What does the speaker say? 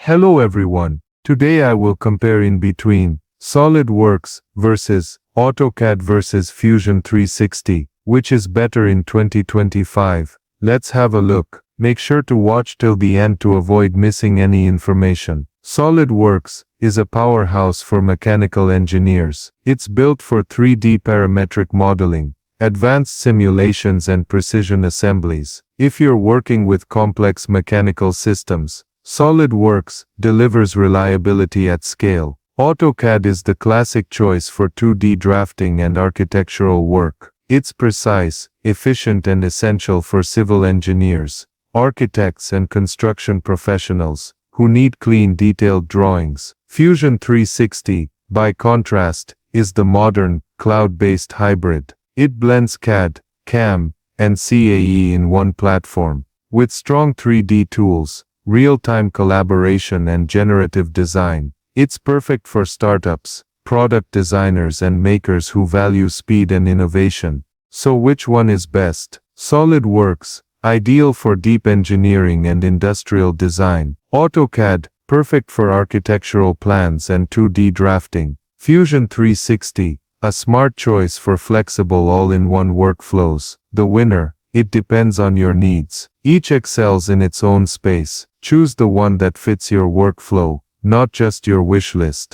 Hello everyone. Today I will compare in between Solidworks versus Autocad versus Fusion 360, which is better in 2025. Let's have a look. Make sure to watch till the end to avoid missing any information. Solidworks is a powerhouse for mechanical engineers. It's built for 3D parametric modeling, advanced simulations and precision assemblies. If you're working with complex mechanical systems, Solidworks delivers reliability at scale. Autocad is the classic choice for 2D drafting and architectural work. It's precise, efficient and essential for civil engineers, architects and construction professionals who need clean, detailed drawings. Fusion 360, by contrast, is the modern, cloud-based hybrid. It blends CAD, CAM, and CAE in one platform. With strong 3D tools, real-time collaboration and generative design, it's perfect for startups, product designers and makers who value speed and innovation. So which one is best? Solidworks, ideal for deep engineering and industrial design. Autocad, perfect for architectural plans and 2D drafting. Fusion 360, a smart choice for flexible all-in-one workflows. The winner, it depends on your needs. Each excels in its own space. Choose the one that fits your workflow, not just your wish list.